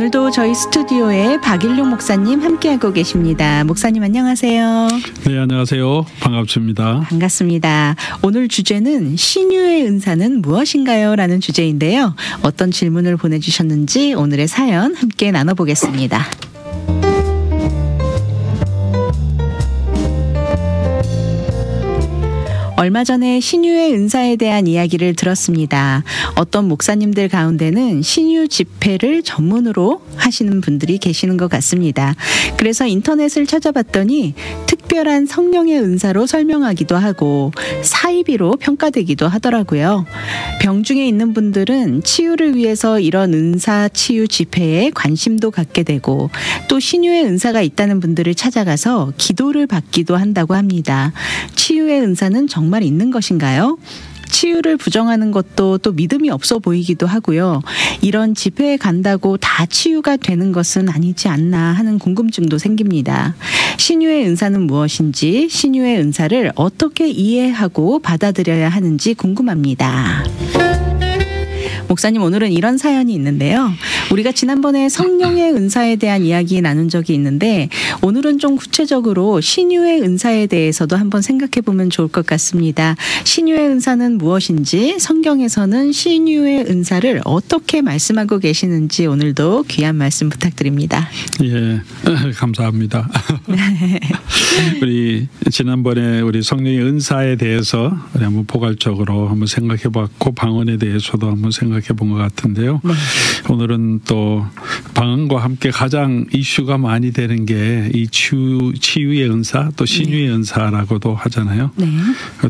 오늘도 저희 스튜디오에 박일용 목사님 함께하고 계십니다. 목사님 안녕하세요. 네, 안녕하세요. 반갑습니다. 반갑습니다. 오늘 주제는 신유의 은사는 무엇인가요? 라는 주제인데요. 어떤 질문을 보내주셨는지 오늘의 사연 함께 나눠보겠습니다. 얼마 전에 신유의 은사에 대한 이야기를 들었습니다. 어떤 목사님들 가운데는 신유 집회를 전문으로 하시는 분들이 계시는 것 같습니다. 그래서 인터넷을 찾아봤더니 특별한 성령의 은사로 설명하기도 하고 사이비로 평가되기도 하더라고요. 병중에 있는 분들은 치유를 위해서 이런 은사 치유 집회에 관심도 갖게 되고 또 신유의 은사가 있다는 분들을 찾아가서 기도를 받기도 한다고 합니다. 치유의 은사는 정말 있는 것인가요? 치유를 부정하는 것도 또 믿음이 없어 보이기도 하고요. 이런 집회에 간다고 다 치유가 되는 것은 아니지 않나 하는 궁금증도 생깁니다. 신유의 은사는 무엇인지, 신유의 은사를 어떻게 이해하고 받아들여야 하는지 궁금합니다. 목사님, 오늘은 이런 사연이 있는데요. 우리가 지난번에 성령의 은사에 대한 이야기 나눈 적이 있는데 오늘은 좀 구체적으로 신유의 은사에 대해서도 한번 생각해 보면 좋을 것 같습니다. 신유의 은사는 무엇인지, 성경에서는 신유의 은사를 어떻게 말씀하고 계시는지 오늘도 귀한 말씀 부탁드립니다. 예, 감사합니다. 우리 지난번에 우리 성령의 은사에 대해서 우리 한번 포괄적으로 한번 생각해 봤고 방언에 대해서도 한번 생각해 본 것 같은데요. 네. 오늘은 또 방언과 함께 가장 이슈가 많이 되는 게 이 치유의 은사, 또 신유의 은사라고도 하잖아요. 네.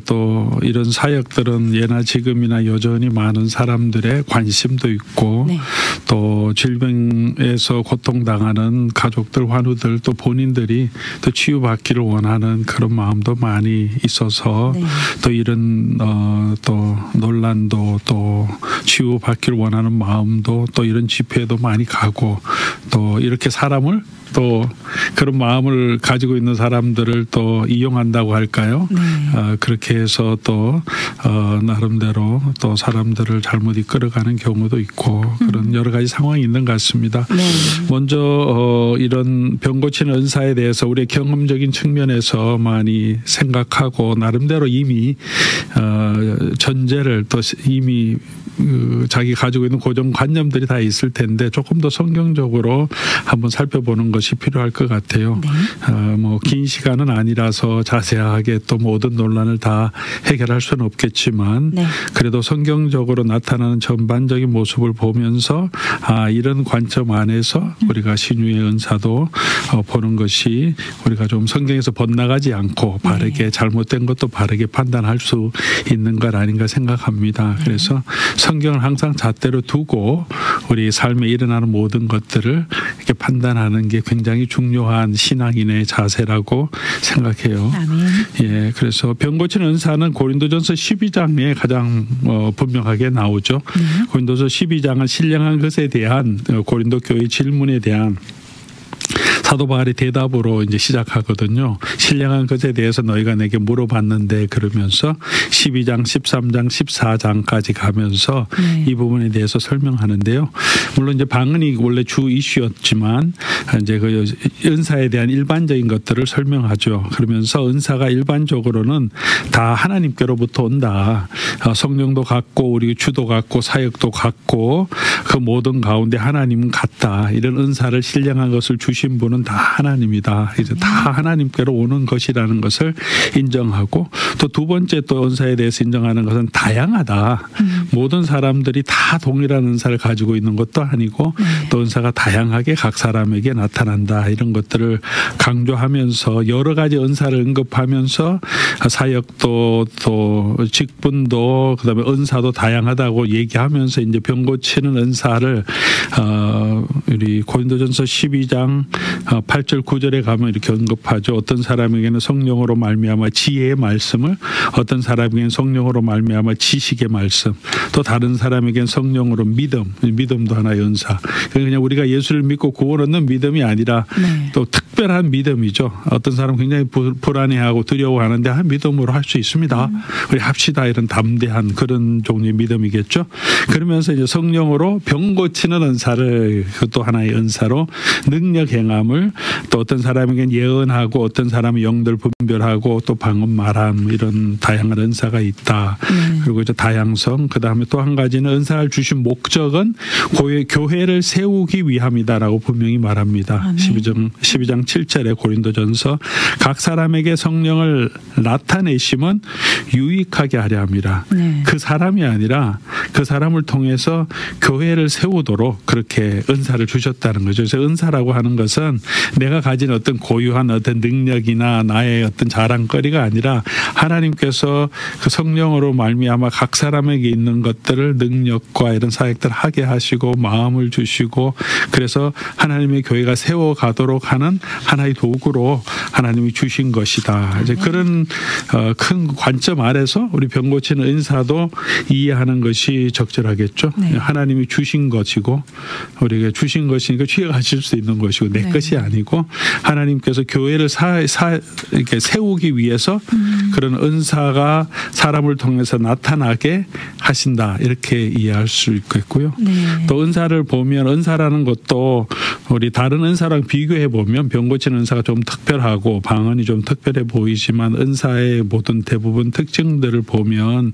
또 이런 사역들은 예나 지금이나 여전히 많은 사람들의 관심도 있고 네. 또 질병에서 고통당하는 가족들, 환우들 또 본인들이 또 치유받기를 원하는 그런 마음도 많이 있어서 네. 또 이런 또 논란도 또 치유받기를 원하는 마음도 또 이런 집회에도 많이 가고 또 이렇게 사람을 또 그런 마음을 가지고 있는 사람들을 또 이용한다고 할까요? 네. 그렇게 해서 또 나름대로 또 사람들을 잘못 이끌어가는 경우도 있고 그런 여러 가지 상황이 있는 것 같습니다. 네. 먼저 이런 병 고치는 은사에 대해서 우리의 경험적인 측면에서 많이 생각하고 나름대로 이미 전제를 또 이미 자기 가지고 있는 고정관념들이 다 있을 텐데 조금 더 성경적으로 한번 살펴보는 것이 필요할 것 같아요. 네. 뭐 긴 시간은 아니라서 자세하게 또 모든 논란을 다 해결할 수는 없겠지만 네. 그래도 성경적으로 나타나는 전반적인 모습을 보면서 이런 관점 안에서 우리가 신유의 은사도 보는 것이 우리가 좀 성경에서 벗나가지 않고 바르게 네. 잘못된 것도 바르게 판단할 수 있는 것 아닌가 생각합니다. 네. 그래서 성경을 항상 잣대로 두고 우리 삶에 일어나는 모든 것들을 이렇게 판단하는 게 굉장히 중요한 신앙인의 자세라고 생각해요. 아멘. 예, 그래서 병 고치는 은사는 고린도전서 12장에 가장 분명하게 나오죠. 고린도서 12장은 신령한 것에 대한 고린도 교회 질문에 대한 사도 바울의 대답으로 이제 시작하거든요. 신령한 것에 대해서 너희가 내게 물어봤는데 그러면서 12장, 13장, 14장까지 가면서 이 부분에 대해서 설명하는데요. 물론 이제 방언이 원래 주 이슈였지만 이제 그 은사에 대한 일반적인 것들을 설명하죠. 그러면서 은사가 일반적으로는 다 하나님께로부터 온다. 성령도 같고 우리 주도 같고 사역도 같고 그 모든 가운데 하나님은 같다. 이런 은사를 신령한 것을 주신 분은 다 하나님이다. 이제 다 하나님께로 오는 것이라는 것을 인정하고 또 두 번째 또 은사에 대해서 인정하는 것은 다양하다. 모든 사람들이 다 동일한 은사를 가지고 있는 것도 아니고 또 은사가 다양하게 각 사람에게 나타난다. 이런 것들을 강조하면서 여러 가지 은사를 언급하면서 사역도 또 직분도 그다음에 은사도 다양하다고 얘기하면서 이제 병 고치는 은사를 우리 고린도전서 12장 8절 9절에 가면 이렇게 언급하죠. 어떤 사람에게는 성령으로 말미암아 지혜의 말씀을, 어떤 사람에게는 성령으로 말미암아 지식의 말씀, 또 다른 사람에게는 성령으로 믿음도 하나의 은사. 그냥 우리가 예수를 믿고 구원 얻는 믿음이 아니라 또 특별한 믿음이죠. 어떤 사람은 굉장히 불안해하고 두려워하는데 믿음으로 할 수 있습니다. 우리 합시다 이런 담대한 그런 종류의 믿음이겠죠. 그러면서 이제 성령으로 병 고치는 은사를 그것도 하나의 은사로 능력 행함을 또 어떤 사람에게는 예언하고 어떤 사람은 영들 분별하고 또 방언 말함 이런 다양한 은사가 있다. 그리고 이제 다양성 그다음에 또 한 가지는 은사를 주신 목적은 교회를 세우기 위함이다라고 분명히 말합니다. 12장 7절에 고린도전서 각 사람에게 성령을 나타내심은 유익하게 하려 함이라. 그 사람이 아니라 그 사람을 통해서 교회를 세우도록 그렇게 은사를 주셨다는 거죠. 그래서 은사라고 하는 것은 내가 가진 어떤 고유한 어떤 능력이나 나의 어떤 자랑거리가 아니라 하나님께서 그 성령으로 말미암아 각 사람에게 있는 것들을 능력과 이런 사역들을 하게 하시고 마음을 주시고 그래서 하나님의 교회가 세워가도록 하는 하나의 도구로 하나님이 주신 것이다. 이제 그런 큰 관점 아래서 우리 병 고치는 은사도 이해하는 것이 적절하겠죠. 하나님이 주신 것이고 우리에게 주신 것이니까 취해가실 수 있는 것이고 내 것이 아니고 하나님께서 교회를 이렇게 세우기 위해서 그런 은사가 사람을 통해서 나타나게 하신다 이렇게 이해할 수 있겠고요. 또 은사를 보면 은사라는 것도 우리 다른 은사랑 비교해 보면 병 고치는 은사가 좀 특별하고 방언이 좀 특별해 보이지만 은사의 모든 대부분 특징들을 보면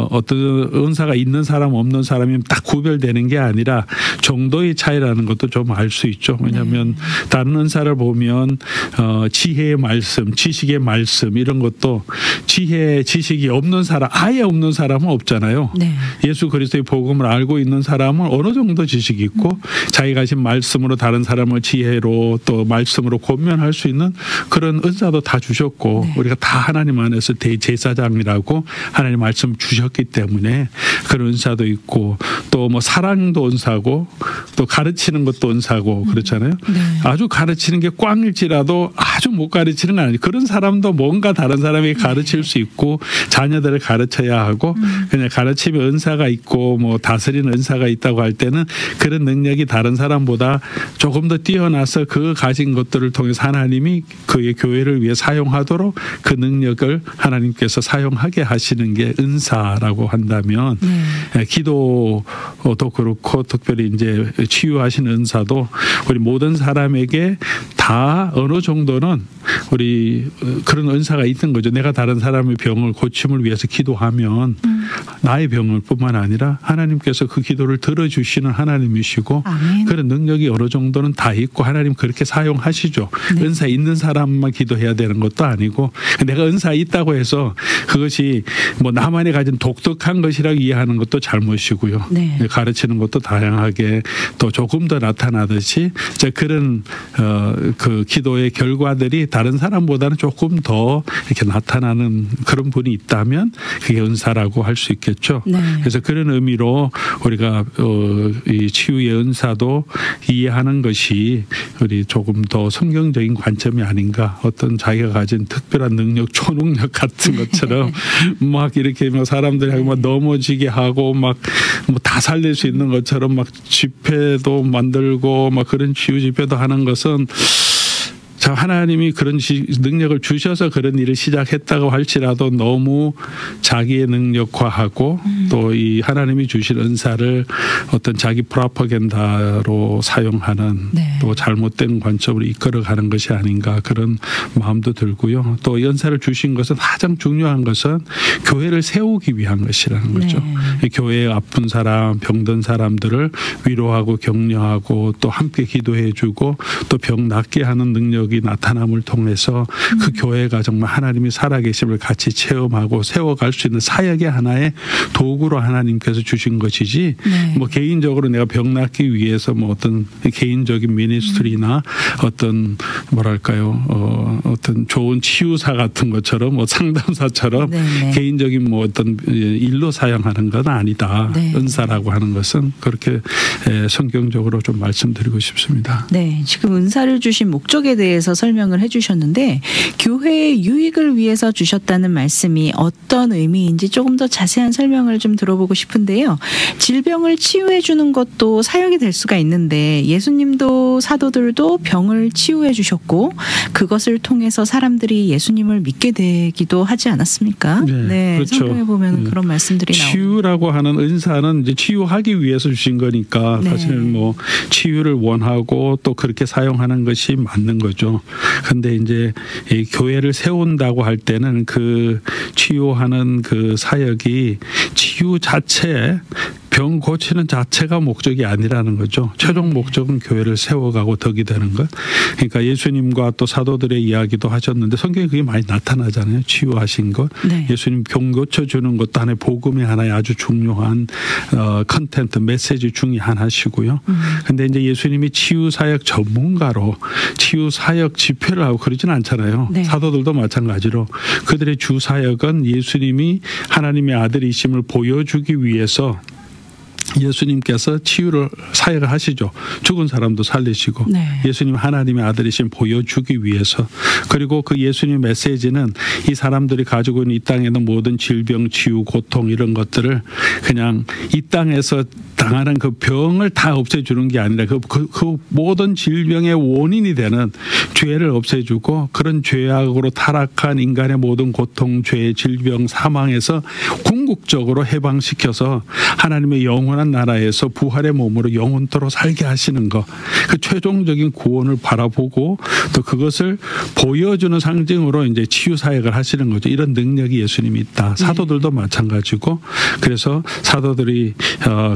어떤 은사가 있는 사람 없는 사람이 딱 구별되는 게 아니라 정도의 차이라는 것도 좀 알 수 있죠. 왜냐하면 다른 은사를 보면 지혜의 말씀, 지식의 말씀 이런 것도 지식이 없는 사람 아예 없는 사람은 없잖아요. 예수 그리스도의 복음을 알고 있는 사람은 어느 정도 지식이 있고 자기가 가진 말씀으로 다른 사람을 지혜로 또 말씀으로 권면할 수 있는 그런 은사도 다 주셨고 우리가 다 하나님 안에서 대제사장이라고 하나님 말씀 주셨기 때문에 그런 은사도 있고 또 뭐 사랑도 은사고 또 가르치는 것도 은사고 그렇잖아요. 아주 가르치는 게 꽝일지라도 아주 못 가르치는 건 아니에요. 그런 사람도 뭔가 다른 사람에게 가르칠 수 있고 자녀들을 가르쳐야 하고 그냥 가르치면 은사가 있고 뭐 다스리는 은사가 있다고 할 때는 그런 능력이 다른 사람보다 조금 더 뛰어나서 그 가진 것들을 통해서 하나님이 그의 교회를 위해 사용하도록 그 능력을 하나님께서 사용하게 하시는 게 은사라고 한다면 기도도 그렇고 특별히 이제 치유하시는 은사도 우리 모든 사람에게 다 어느 정도는 우리 그런 은사가 있는 거죠. 내가 다른 사람의 병을 고침을 위해서 기도하면 나의 병을 뿐만 아니라 하나님께서 그 기도를 들어주시는 하나님이시고 그런 능력이 어느 정도는 다 있고 하나님 그렇게 사용하시죠. 은사 있는 사람만 기도해야 되는 것도 아니고 내가 은사 있다고 해서 그것이 뭐 나만이 가진 독특한 것이라고 이해하는 것도 잘못이고요. 가르치는 것도 다양하게 또 조금 더 나타나듯이 그런 그 기도의 결과들이 다른 사람보다는 조금 더 이렇게 나타나는 그런 분이 있다면 그게 은사라고 할 수 있겠죠. 그래서 그런 의미로 우리가 이 치유의 은사도 이해하는 것이 우리 조금 더 성경적인 관점이 아닌가. 어떤 자기가 가진 특별한 능력, 초능력 같은 것처럼 막 이렇게 막 사람들이 막 넘어지게 하고 막 뭐 다 살릴 수 있는 것처럼 막 집회도 만들고 막 그런 치유 집회도 하는 것은 자, 하나님이 그런 능력을 주셔서 그런 일을 시작했다고 할지라도 너무 자기의 능력화하고 또 이 하나님이 주신 은사를 어떤 자기 프로파간다로 사용하는 또 잘못된 관점으로 이끌어가는 것이 아닌가 그런 마음도 들고요. 또 연사를 주신 것은 가장 중요한 것은 교회를 세우기 위한 것이라는 거죠. 교회에 아픈 사람, 병든 사람들을 위로하고 격려하고 또 함께 기도해주고 또 병 낫게 하는 능력이 나타남을 통해서 그 교회가 정말 하나님이 살아계심을 같이 체험하고 세워갈 수 있는 사역의 하나의 도구로 하나님께서 주신 것이지 뭐 개인적으로 내가 병 낫기 위해서 뭐 어떤 개인적인 미니스트리나 어떤 뭐랄까요 어떤 좋은 치유사 같은 것처럼 뭐 상담사처럼 개인적인 뭐 어떤 일로 사용하는 건 아니다. 은사라고 하는 것은 그렇게 성경적으로 좀 말씀드리고 싶습니다. 네, 지금 은사를 주신 목적에 대해서 설명을 해주셨는데 교회의 유익을 위해서 주셨다는 말씀이 어떤 의미인지 조금 더 자세한 설명을 좀 좀 들어보고 싶은데요. 질병을 치유해 주는 것도 사역이 될 수가 있는데 예수님도 사도들도 병을 치유해 주셨고 그것을 통해서 사람들이 예수님을 믿게 되기도 하지 않았습니까? 네, 그렇죠. 성경에 보면 그런 말씀들이 나옵니다. 치유라고 하는 은사는 이제 치유하기 위해서 주신 거니까 사실은 뭐 치유를 원하고 또 그렇게 사용하는 것이 맞는 거죠. 근데 이제 이 교회를 세운다고 할 때는 그 치유하는 그 사역이 치유 자체 병 고치는 자체가 목적이 아니라는 거죠. 최종 목적은 교회를 세워가고 덕이 되는 것. 그러니까 예수님과 또 사도들의 이야기도 하셨는데 성경에 그게 많이 나타나잖아요. 치유하신 것. 예수님 병 고쳐주는 것도 하나의 복음의 하나의 아주 중요한 컨텐트, 메시지 중에 하나시고요. 근데 이제 예수님이 치유 사역 전문가로 치유 사역 집회를 하고 그러지는 않잖아요. 사도들도 마찬가지로 그들의 주 사역은 예수님이 하나님의 아들이심을 보여주기 위해서 예수님께서 치유를 사역을 하시죠. 죽은 사람도 살리시고 예수님 하나님의 아들이심 보여주기 위해서 그리고 그 예수님 메시지는 이 사람들이 가지고 있는 이 땅에 있는 모든 질병, 치유, 고통 이런 것들을 그냥 이 땅에서 당하는 그 병을 다 없애주는 게 아니라 그 모든 질병의 원인이 되는 죄를 없애주고 그런 죄악으로 타락한 인간의 모든 고통, 죄, 질병, 사망에서 궁극적으로 해방시켜서 하나님의 영원한 나라에서 부활의 몸으로 영원토록 살게 하시는 것. 그 최종적인 구원을 바라보고 또 그것을 보여주는 상징으로 이제 치유 사역을 하시는 거죠. 이런 능력이 예수님이 있다. 사도들도 마찬가지고 그래서 사도들이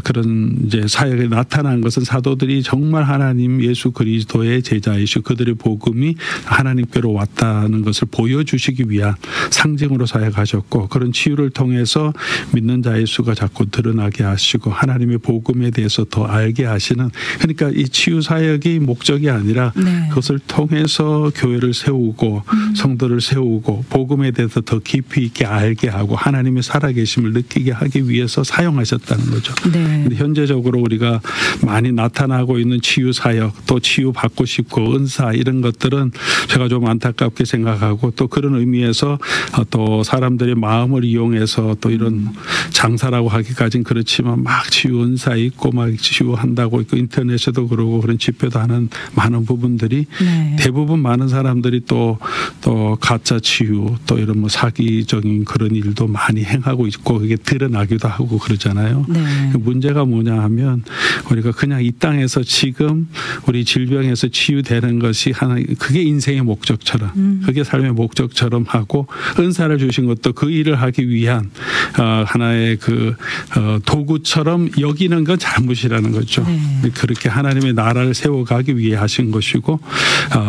그런 이제 사역에 나타난 것은 사도들이 정말 하나님 예수 그리스도의 제자이시고 그들의 복음이 하나님께로 왔다는 것을 보여주시기 위한 상징으로 사역하셨고 그런 치유를 통해서 믿는 자의 수가 자꾸 드러나게 하시고 하나님의 복음에 대해서 더 알게 하시는 그러니까 이 치유 사역이 목적이 아니라 그것을 통해서 교회를 세우고 성도를 세우고 복음에 대해서 더 깊이 있게 알게 하고 하나님의 살아계심을 느끼게 하기 위해서 사용하셨다는 거죠. 근데 현재적으로 우리가 많이 나타나고 있는 치유 사역 또 치유 받고 싶고 은사 이런 것들은 제가 좀 안타깝게 생각하고 또 그런 의미에서 또 사람들의 마음을 이용해서 또 이런 장사라고 하기까지는 그렇지만 막 치유 은사 있고 막 치유한다고 있고 인터넷에도 그러고 그런 집회도 하는 많은 부분들이 대부분 많은 사람들이 또 가짜 치유 또 이런 뭐 사기적인 그런 일도 많이 행하고 있고 그게 드러나기도 하고 그러잖아요. 문제가 뭐냐 하면 우리가 그냥 이 땅에서 지금 우리 질병에서 치유되는 것이 하나 그게 인생의 목적처럼 그게 삶의 목적처럼 하고 은사를 주신 것도 그 일을 하기 위한 하나의 그 도구처럼 여기는 건 잘못이라는 거죠. 그렇게 하나님의 나라를 세워가기 위해 하신 것이고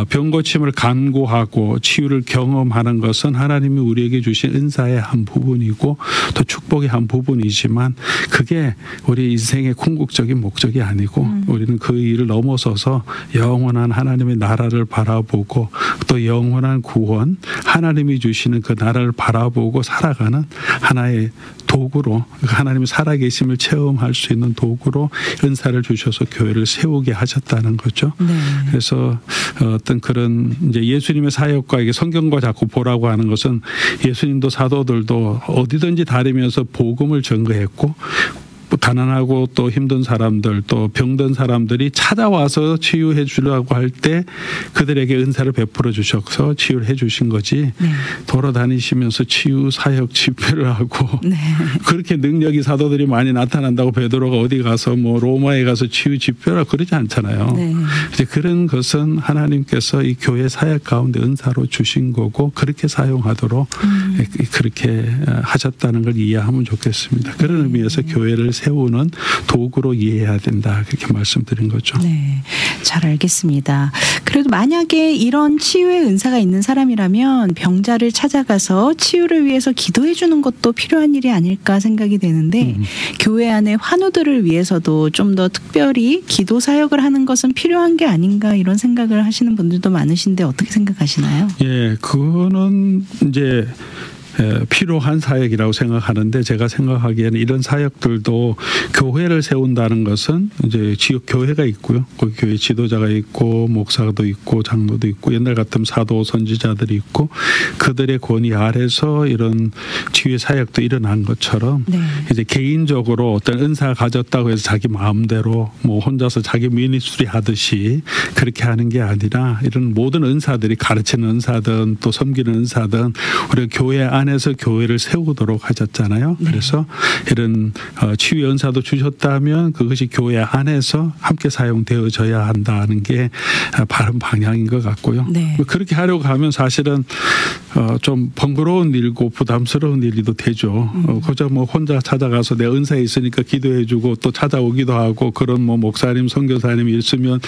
병 고침을 간구하고 치유를 경험하는 것은 하나님이 우리에게 주신 은사의 한 부분이고 또 축복의 한 부분이지만 그게 우리 인생의 궁극적인 목적이 아니고 우리는 그 일을 넘어서서 영원한 하나님의 나라를 바라보고 또 영원한 구원 하나님이 주시는 그 나라를 바라보고 살아가는 하나의 도구로 하나님의 살아계심을 체험할 수 있는 도구로 은사를 주셔서 교회를 세우게 하셨다는 거죠. 그래서 어떤 그런 이제 예수님의 사역과 이게 성경과 자꾸 보라고 하는 것은 예수님도 사도들도 어디든지 다니면서 복음을 전거했고 가난하고 또 힘든 사람들 또 병든 사람들이 찾아와서 치유해 주려고 할 때 그들에게 은사를 베풀어 주셔서 치유를 해 주신 거지 돌아다니시면서 치유 사역 집회를 하고 그렇게 능력이 사도들이 많이 나타난다고 베드로가 어디 가서 뭐 로마에 가서 치유 집회라 그러지 않잖아요. 이제 그런 것은 하나님께서 이 교회 사역 가운데 은사로 주신 거고 그렇게 사용하도록 그렇게 하셨다는 걸 이해하면 좋겠습니다. 그런 의미에서 교회를 세우는 도구로 이해해야 된다. 그렇게 말씀드린 거죠. 잘 알겠습니다. 그래도 만약에 이런 치유의 은사가 있는 사람이라면 병자를 찾아가서 치유를 위해서 기도해 주는 것도 필요한 일이 아닐까 생각이 되는데 교회 안의 환우들을 위해서도 좀 더 특별히 기도 사역을 하는 것은 필요한 게 아닌가 이런 생각을 하시는 분들도 많으신데 어떻게 생각하시나요? 그거는 이제 필요한 사역이라고 생각하는데 제가 생각하기에는 이런 사역들도 교회를 세운다는 것은 이제 지역 교회가 있고요. 그 교회 지도자가 있고 목사도 있고 장로도 있고 옛날 같으면 사도 선지자들이 있고 그들의 권위 아래서 이런 지휘 사역도 일어난 것처럼 네. 이제 개인적으로 어떤 은사가 가졌다고 해서 자기 마음대로 뭐 혼자서 자기 미니스트리 하듯이 그렇게 하는 게 아니라 이런 모든 은사들이 가르치는 은사든 또 섬기는 은사든 우리가 교회 안에서 교회를 세우도록 하셨잖아요. 네. 그래서 이런 치유 은사도 주셨다면 그것이 교회 안에서 함께 사용되어져야 한다는 게 바른 방향인 것 같고요. 네. 그렇게 하려고 하면 사실은 좀 번거로운 일고 부담스러운 일이도 되죠. 그저 뭐 혼자 찾아가서 내 은사에 있으니까 기도해주고 또 찾아오기도 하고 그런 뭐 목사님 선교사님이 있으면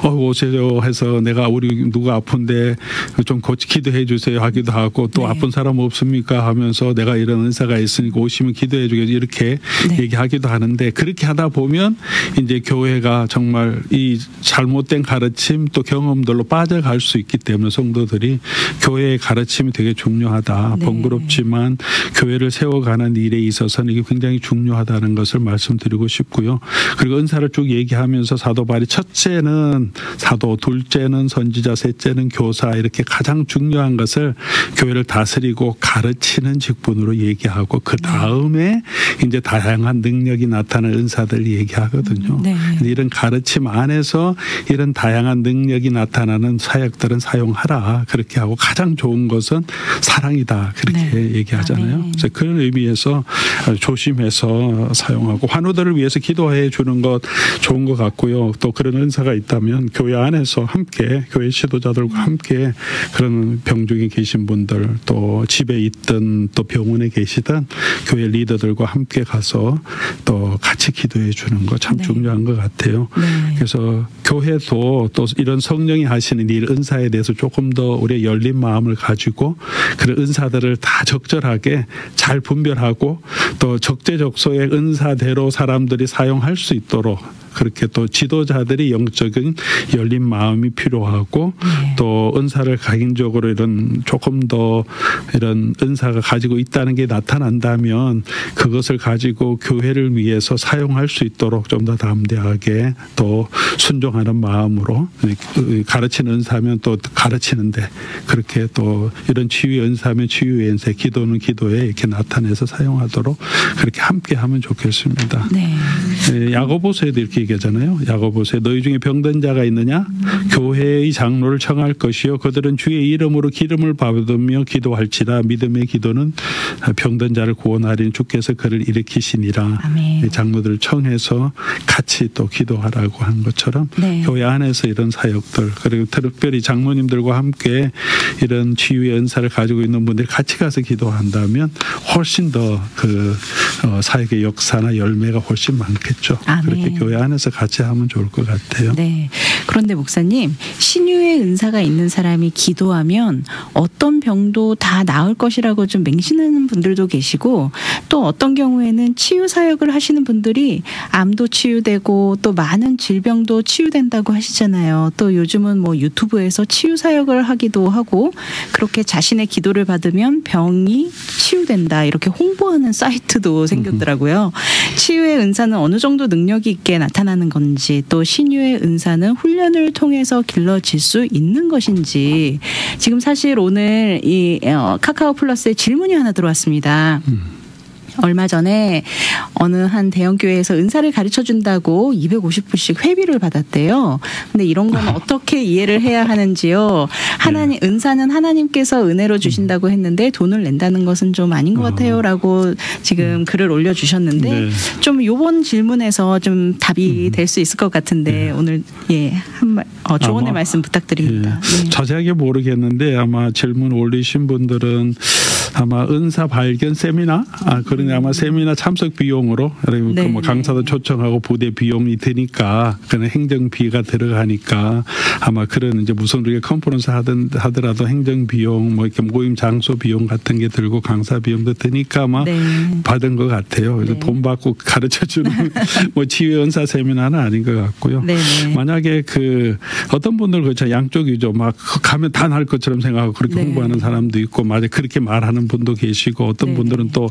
오세요 해서 내가 우리 누가 아픈데 좀 기도해 주세요 하기도 하고 또 네. 아픈 사람 없습니까 하면서 내가 이런 은사가 있으니까 오시면 기도해 주겠죠 이렇게 네. 얘기하기도 하는데 그렇게 하다 보면 이제 교회가 정말 이 잘못된 가르침 또 경험들로 빠져갈 수 있기 때문에 성도들이 교회의 가르침이 되게 중요하다. 네. 번거롭지만 교회를 세워가는 일에 있어서는 이게 굉장히 중요하다는 것을 말씀드리고 싶고요. 그리고 은사를 쭉 얘기하면서 사도 바울이 첫째는 사도, 둘째는 선지자, 셋째는 교사 이렇게 가장 중요한 것을 교회를 다스리고 가르치는 직분으로 얘기하고 그 다음에 이제 다양한 능력이 나타나는 은사들 얘기하거든요. 네. 이런 가르침 안에서 이런 다양한 능력이 나타나는 사역들은 사용하라 그렇게 하고 가장 좋은 것은 사랑이다 그렇게 네. 얘기하잖아요. 네. 그래서 그런 의미에서 조심해서 사용하고 환우들을 위해서 기도해 주는 것 좋은 것 같고요. 또 그런 은사가 있다면 교회 안에서 함께 교회 지도자들과 함께 그런 병중에 계신 분들 또 집에 있든 또 병원에 계시든 교회 리더들과 함께 가서 또 같이 기도해 주는 것 참 네. 중요한 것 같아요. 네. 그래서 교회도 또 이런 성령이 하시는 일 은사에 대해서 조금 더 우리의 열린 마음을 가지고 그런 은사들을 다 적절하게 잘 분별하고 또 적재적소의 은사대로 사람들이 사용할 수 있도록 그렇게 또 지도자들이 영적인 열린 마음이 필요하고 네. 또 은사를 개인적으로 이런 조금 더 이런 은사가 가지고 있다는 게 나타난다면 그것을 가지고 교회를 위해서 사용할 수 있도록 좀 더 담대하게 또 순종하는 마음으로 가르치는 은사면 또 가르치는데 그렇게 또 이런 치유 은사면 치유의 은사 기도는 기도에 이렇게 나타내서 사용하도록 그렇게 함께 하면 좋겠습니다. 네. 야고보서에도 이렇게 얘기하잖아요. 야고보서에 너희 중에 병든 자가 있느냐? 교회의 장로를 청할 것이요 그들은 주의 이름으로 기름을 받으며 기도할지라 믿음의 기도는 병든 자를 구원하리니 주께서 그를 일으키시니라. 아멘. 장로들을 청해서 같이 또 기도하라고 한 것처럼 네. 교회 안에서 이런 사역들 그리고 특별히 장로님들과 함께 이런 치유의 은사를 가지고 있는 분들이 같이 가서 기도한다면 훨씬 더 그 사역의 역사나 열매가 훨씬 많겠죠. 아멘. 그렇게 교회 안에서 같이 하면 좋을 것 같아요. 네. 그런데 목사님 신유의 은사가 있는 사람이 기도하면 어떤 병도 다 나을 것이라고 좀 맹신하는 분들도 계시고 또 어떤 경우에는 치유 사역을 하시는 분들이 암도 치유되고 또 많은 질병도 치유된다고 하시잖아요. 또 요즘은 뭐 유튜브에서 치유 사역을 하기도 하고 그렇게 자신의 기도를 받으면 병이 치유된다 이렇게 홍보하는 사이트도 생겼더라고요. 치유의 은사는 어느 정도 능력이 있게 나타나는 건지 또 신유의 은사는 훈련을 통해서 길러질 수 있는 것인지 지금 사실 오늘 이 카카오 플러스에 질문이 하나 들어왔습니다. 얼마 전에 어느 한 대형교회에서 은사를 가르쳐준다고 250불씩 회비를 받았대요. 근데 이런 건 어떻게 이해를 해야 하는지요? 하나님, 은사는 하나님께서 은혜로 주신다고 했는데 돈을 낸다는 것은 좀 아닌 것 같아요. 라고 지금 글을 올려주셨는데 네. 좀 요번 질문에서 좀 답이 될 수 있을 것 같은데 네. 오늘 조언의 말씀 부탁드립니다. 예. 네. 자세하게 모르겠는데 아마 질문 올리신 분들은 아마 은사 발견 세미나 그러니 아마 세미나 참석 비용으로 네. 뭐 강사도 초청하고 부대 비용이 드니까 그런 행정비가 들어가니까 아마 그런 이제 무슨 우리가 컨퍼런스 하더라도 행정 비용 뭐 이렇게 모임 장소 비용 같은 게 들고 강사 비용도 드니까 아마 네. 받은 것 같아요. 그래서 네. 돈 받고 가르쳐 주는 뭐 치유 은사 세미나는 아닌 것 같고요. 네. 만약에 그 어떤 분들 그렇죠 양쪽이죠. 막 가면 다 날 것처럼 생각하고 그렇게 네. 홍보하는 사람도 있고 맞아 그렇게 말하는 하는 분도 계시고 어떤 네. 분들은 또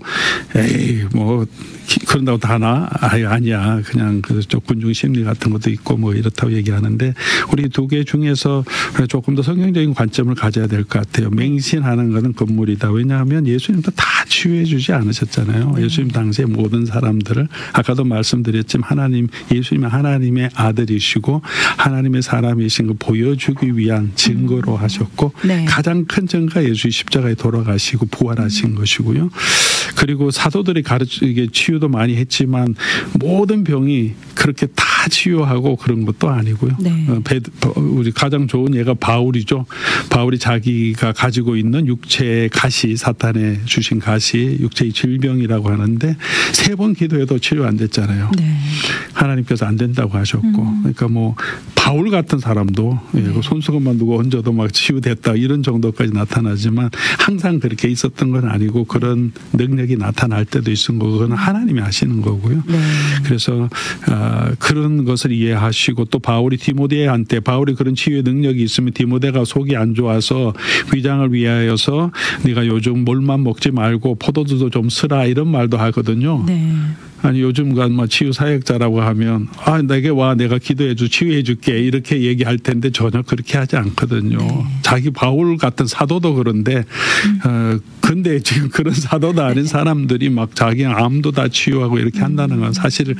에이 뭐 그런다고 다 하나? 아니야. 그냥 그 군중 심리 같은 것도 있고 뭐 이렇다고 얘기하는데 우리 두 개 중에서 조금 더 성경적인 관점을 가져야 될 것 같아요. 맹신하는 것은 건물이다. 왜냐하면 예수님도 다 치유해 주지 않으셨잖아요. 예수님 당시에 모든 사람들을 아까도 말씀드렸지만 예수님은 하나님의 아들이시고 하나님의 사람이신 걸 보여주기 위한 증거로 하셨고 네. 가장 큰 증거가 예수의 십자가에 돌아가시고 부활하신 것이고요. 그리고 사도들이 이게 치유도 많이 했지만 모든 병이 그렇게 다 치유하고 그런 것도 아니고요. 네. 우리 가장 좋은 예가 바울이죠. 바울이 자기가 가지고 있는 육체의 가시, 사탄의 주신 가시, 육체의 질병이라고 하는데 3번 기도해도 치료 안 됐잖아요. 네. 하나님께서 안 된다고 하셨고, 그러니까 뭐 바울 같은 사람도 손수건만 두고 얹어도 막 치유됐다 이런 정도까지 나타나지만 항상 그렇게 있었던 건 아니고 그런 능력이 나타날 때도 있은 거고 그건 하나님이 하시는 거고요. 네. 그래서 그런 것을 이해하시고 또 바울이 디모데한테 바울이 그런 치유의 능력이 있으면 디모데가 속이 안 좋아서 위장을 위하여서 네가 요즘 물만 먹지 말고 포도주도 좀 쓰라 이런 말도 하거든요. 네. 아니 요즘간 뭐 치유 사역자라고 하면 내게 와 내가 기도해줘 치유해 줄게 이렇게 얘기할 텐데 전혀 그렇게 하지 않거든요. 네. 자기 바울 같은 사도도 그런데 근데 지금 그런 사도도 아닌 사람들이 막 자기 암도 다 치유하고 이렇게 한다는 건 사실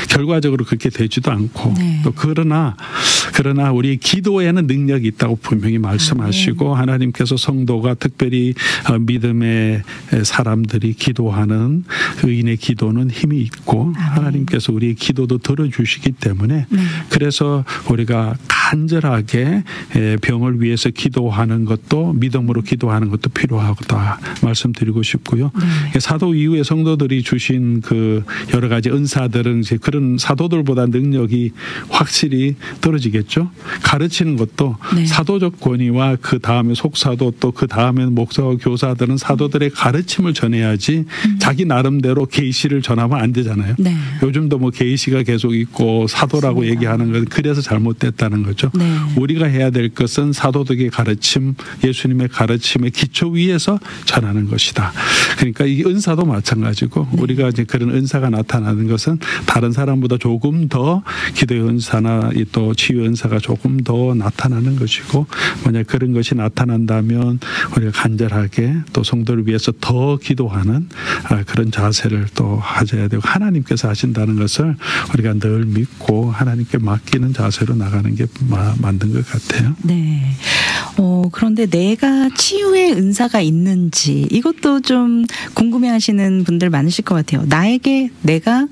결과적으로 그렇게 되지도 않고 네. 또 그러나 우리 기도에는 능력이 있다고 분명히 말씀하시고 하나님께서 성도가 특별히 믿음의 사람들이 기도하는 의인의 기도는 힘이 있고 하나님께서 우리의 기도도 들어주시기 때문에 그래서 우리가 간절하게 병을 위해서 기도하는 것도 믿음으로 기도하는 것도 필요하다 말씀드리고 싶고요. 사도 이후에 성도들이 주신 그 여러 가지 은사들은 이제 그런 사도들보다 능력이 확실히 떨어지겠죠. 가르치는 것도 사도적 권위와 그 다음에 속사도 또 그 다음에 목사와 교사들은 사도들의 가르침을 전해야지 자기 나름대로 계시를 전하면 안 되잖아요. 네. 요즘도 뭐 계시가 계속 있고 사도라고 맞습니다. 얘기하는 건 그래서 잘못됐다는 거죠. 네. 우리가 해야 될 것은 사도들의 가르침, 예수님의 가르침의 기초 위에서 전하는 것이다. 그러니까 이 은사도 마찬가지고 우리가 이제 그런 은사가 나타나는 것은 다른 사람보다 조금 더 기도의 은사나 또 치유 은사가 조금 더 나타나는 것이고 만약 그런 것이 나타난다면 우리가 간절하게 또 성도를 위해서 더 기도하는 그런 자세를 또 가져야 되고 하나님께서 하신다는 것을 우리가 늘 믿고 하나님께 맡기는 자세로 나가는 게 맞는 것 같아요. 네. 그런데 내가 치유의 은사가 있는지 이것도 좀 궁금해하시는 분들 많으실 것 같아요. 내가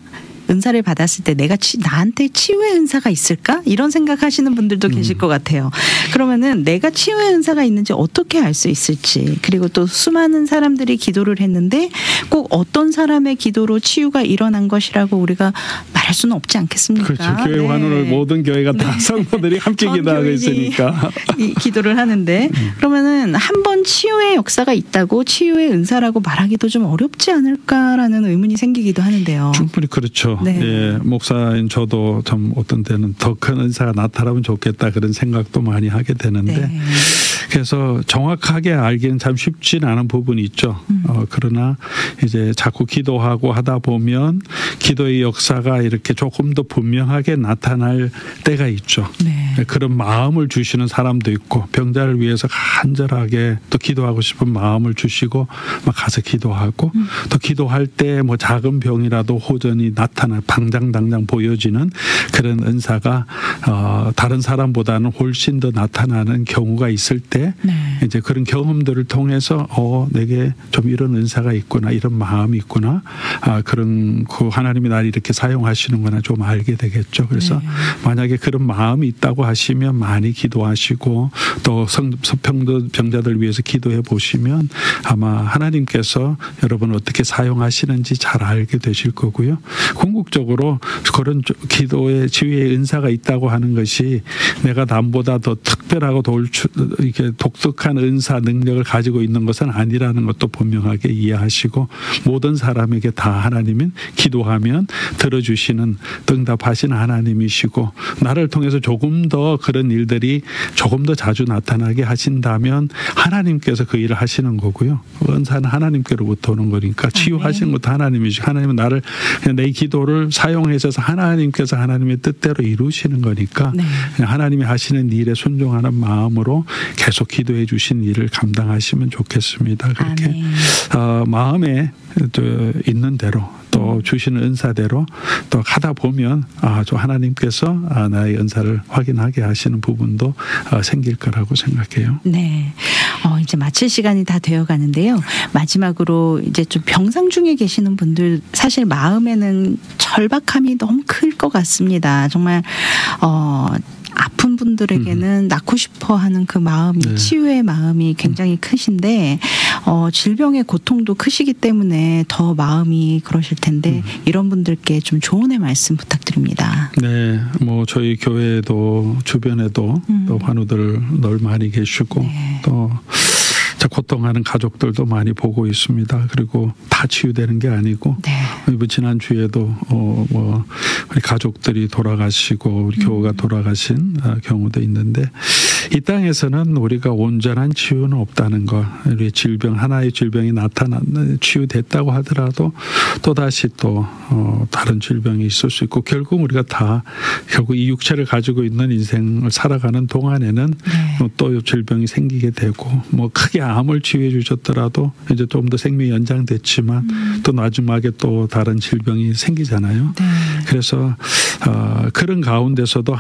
은사를 받았을 때 나한테 치유의 은사가 있을까? 이런 생각하시는 분들도 계실 것 같아요. 그러면은 내가 치유의 은사가 있는지 어떻게 알 수 있을지 그리고 또 수많은 사람들이 기도를 했는데 꼭 어떤 사람의 기도로 치유가 일어난 것이라고 우리가 말할 수는 없지 않겠습니까? 그렇죠. 교회 환원을 모든 교회가 다 성도들이 함께 기도하고 있으니까 기도를 하는데 그러면은 한 번 치유의 역사가 있다고 치유의 은사라고 말하기도 좀 어렵지 않을까라는 의문이 생기기도 하는데요. 충분히 그렇죠. 네. 예, 목사인 저도 참 어떤 때는 더 큰 은사가 나타나면 좋겠다 그런 생각도 많이 하게 되는데 그래서 정확하게 알기는 참 쉽지는 않은 부분이 있죠. 그러나 이제 자꾸 기도하고 하다 보면 기도의 역사가 이렇게 조금 더 분명하게 나타날 때가 있죠. 네. 그런 마음을 주시는 사람도 있고 병자를 위해서 간절하게 또 기도하고 싶은 마음을 주시고 막 가서 기도하고 또 기도할 때 뭐 작은 병이라도 호전이 당장 보여지는 그런 은사가 다른 사람보다는 훨씬 더 나타나는 경우가 있을 때 이제 그런 경험들을 통해서 내게 좀 이런 은사가 있구나 이런 마음이 있구나 그런 그 하나님이 나를 이렇게 사용하시는구나 좀 알게 되겠죠. 그래서 만약에 그런 마음이 있다고 하시면 많이 기도하시고 또 병자들 위해서 기도해 보시면 아마 하나님께서 여러분을 어떻게 사용하시는지 잘 알게 되실 거고요. 궁극적으로 그런 기도의 치유의 은사가 있다고 하는 것이 내가 남보다 더 특별하고 더 이렇게 독특한 은사 능력을 가지고 있는 것은 아니라는 것도 분명하게 이해하시고 모든 사람에게 다 하나님은 기도하면 들어주시는 응답하시는 하나님이시고 나를 통해서 조금 더 그런 일들이 조금 더 자주 나타나게 하신다면 하나님께서 그 일을 하시는 거고요. 은사는 하나님께로부터 오는 거니까 치유하시는 것도 하나님이시고 하나님은 나를 그냥 내 기도를 사용하셔서 하나님께서 하나님의 뜻대로 이루시는 거니까 그냥 하나님이 하시는 일에 순종하는 마음으로 계속 기도해 주신 일을 감당하시면 좋겠습니다. 그렇게 마음에 있는 대로 또 주시는 은사대로 또 하다 보면 저 하나님께서 나의 은사를 확인하게 하시는 부분도 생길 거라고 생각해요. 네. 이제 마칠 시간이 다 되어 가는데요. 마지막으로 이제 좀 병상 중에 계시는 분들 사실 마음에는 절박함이 너무 클 것 같습니다. 정말 아픈 분들에게는 낳고 싶어 하는 그 마음이 치유의 마음이 굉장히 크신데 질병의 고통도 크시기 때문에 더 마음이 그러실 텐데 이런 분들께 좀 조언의 말씀 부탁드립니다. 네, 뭐 저희 교회도 주변에도 또 환우들 늘 많이 계시고 또 고통하는 가족들도 많이 보고 있습니다. 그리고 다 치유되는 게 아니고 이번 지난 주에도 우리 가족들이 돌아가시고 우리 교우가 돌아가신 경우도 있는데 이 땅에서는 우리가 온전한 치유는 없다는 것. 우리 질병 하나의 질병이 치유됐다고 하더라도 또 다시 또 다른 질병이 있을 수 있고 결국 우리가 다 결국 이 육체를 가지고 있는 인생을 살아가는 동안에는 또 질병이 생기게 되고 뭐 크게 암을 치유해 주셨더라도 이제 좀 더 생명이 연장됐지만 또 마지막에 또 다른 질병이 생기잖아요. 그래서 그런 가운데서도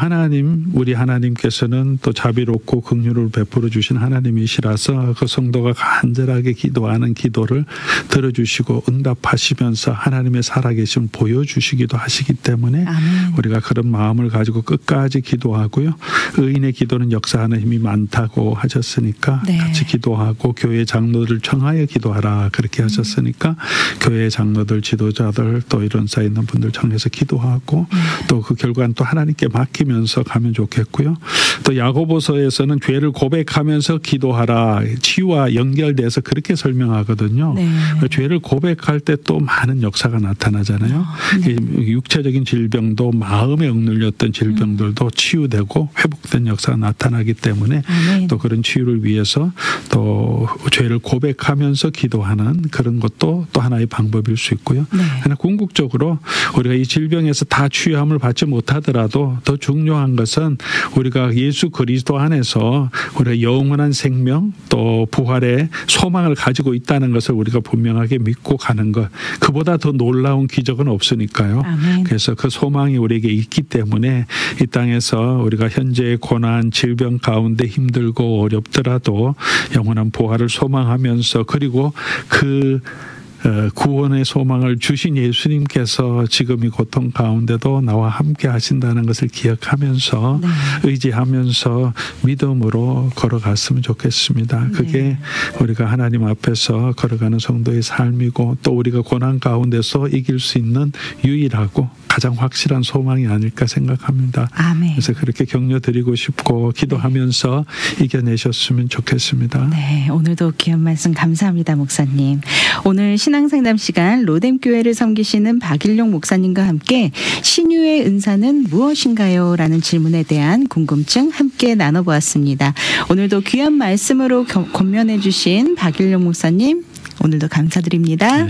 우리 하나님께서는 또 자비롭고 긍휼을 베풀어 주신 하나님이시라서 그 성도가 간절하게 기도하는 기도를 들어주시고 응답하시면서 하나님의 살아계심을 보여주시기도 하시기 때문에 우리가 그런 마음을 가지고 끝까지 기도하고요. 의인의 기도는 역사하는 힘이 많다고 하셨으니까 같이 기도하고 교회 장로들을 청하여 기도하라 그렇게 하셨으니까 교회 장로들 지도자들 또 이런 쌓여 있는 분들 청해서 기도하고 또 그 결과는 또 하나님께 맡기면서 가면 좋겠고요. 또 야고보서에서는 죄를 고백하면서 기도하라 치유와 연결돼서 그렇게 설명하거든요. 죄를 고백할 때 또 많은 역사가 나타나잖아요. 육체적인 질병도 마음에 억눌렸던 질병들도 치유되고 회복된 역사가 나타나기 때문에 또 그런 치유를 위해서 또 죄를 고백하면서 기도하는 그런 것도 또 하나의 방법일 수 있고요. 그러나 궁극적으로 우리가 이 질병에서 다 치유함을 받지 못하더라도 더 중요한 것은 우리가 예수 그리스도 안에서 우리가 영원한 생명 또 부활의 소망을 가지고 있다는 것을 우리가 분명하게 믿고 가는 것. 그보다 더 놀라운 기적은 없으니까요. 그래서 그 소망이 우리에게 있기 때문에 이 땅에서 우리가 현재의 고난, 질병 가운데 힘들고 어렵더라도 영원한 부활을 소망하면서 그리고 그 구원의 소망을 주신 예수님께서 지금 이 고통 가운데도 나와 함께 하신다는 것을 기억하면서 의지하면서 믿음으로 걸어갔으면 좋겠습니다. 그게 우리가 하나님 앞에서 걸어가는 성도의 삶이고 또 우리가 고난 가운데서 이길 수 있는 유일하고 가장 확실한 소망이 아닐까 생각합니다. 그래서 그렇게 격려드리고 싶고 기도하면서 이겨내셨으면 좋겠습니다. 네, 오늘도 귀한 말씀 감사합니다, 목사님. 오늘 신앙상담 시간 로뎀교회를 섬기시는 박일용 목사님과 함께 신유의 은사는 무엇인가요? 라는 질문에 대한 궁금증 함께 나눠보았습니다. 오늘도 귀한 말씀으로 권면해 주신 박일용 목사님 오늘도 감사드립니다.